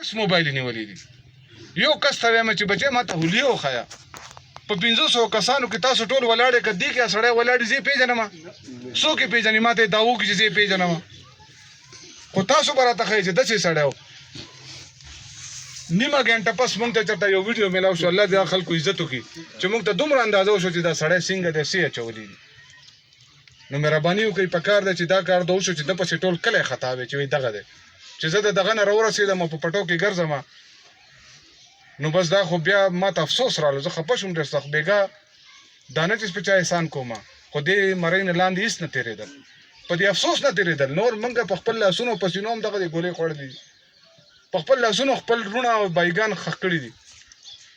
بکس موبایل نیولې دي یو کس ته وایم چې بچی ما ته هولي وښیه په 500 کسانو کې تاسو ټول ولاړې که دې کې سړی ولاړې زه یې پېژنم څوک یې پېژني ما ته یې دا وکړي چې زه یې پېژنم خو تاسو به راته ښایي چې داسې سړی و نیمه ګنټه پس موږ ته چېرته یو ویډیو میلاو شو الله دې خلکو عزت وکړي چې موږ ته دومره اندازه وشو چې دا سړی څنګه دی څه یې اچولي دي نو مهرباني وکړئ په کار ده چې دا کار د وشو چې ده پسې ټول کلی خطا وي چې وایي دغه دی چې زه د دغه نه راورسېدم او په پټو کې ګرځم نو بس دا خو بیا ما ته افسوس رالو زه خفه شوم ډېر سخت بېګا دا نه چې په چا احسان کوم خو دې مرۍ نه لاندې هېڅ نه تېرېدل په دې افسوس نه تېرېدل نور موږ په خپل لاسونو او پسینو هم دغه دې ګولې خوړلې دي په خپل لاسونو خپل وروڼه او بایګان ښخ کړي دي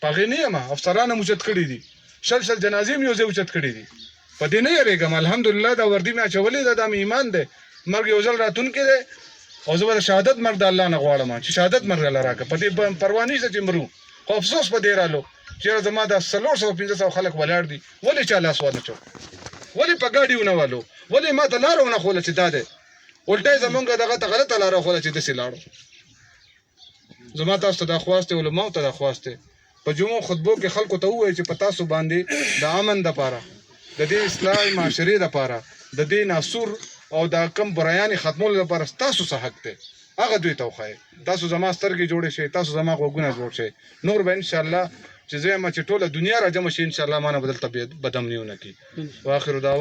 په هغې نه یم افسران هم اوچت کړي دي شل جنازې مې یو ځای اوچت کړي دي په دې نه یېرېږم الحمدلله دا وردي مې اچولې ده دا مې ایمان دی مرګ یو ځل راتونکی دی او زه به د شهادت مرګ د الله نه غواړم چې شهادت مرګ راله راکړه په دې پروا نشته چې مرو خو افسوس په دې رالو چېرې زما دا 400-500 خلک ولاړ دي ولې چا لاس وانهچو ولې په ګاډي ونه والو ولې ما ته لاره ونه ښوله چې دا دی الټی زمونږ دغه ته غلطه لاره ښوله چې داسې لاړو زما تاسو ته دا خواست دی علماو ته دا خواست دی په جمعو خطبو کې خلکو ته ووایي چې په تاسو باندې د امن دپاره د دې اصلاح معاشرې دپاره د دې ناسور او دا کم برایانې ختمولو لپاره ستاسو څه حق دی هغه دوی ته وښایئ تاسو زما سترګې جوړې شئ تاسو زما غوږونه جوړ شئ نور به انشاءالله چې زه یم چې ټوله دنیا را جمع شي انشاءالله ما نه به دلته بدامني ونه کړي واخر دعوانا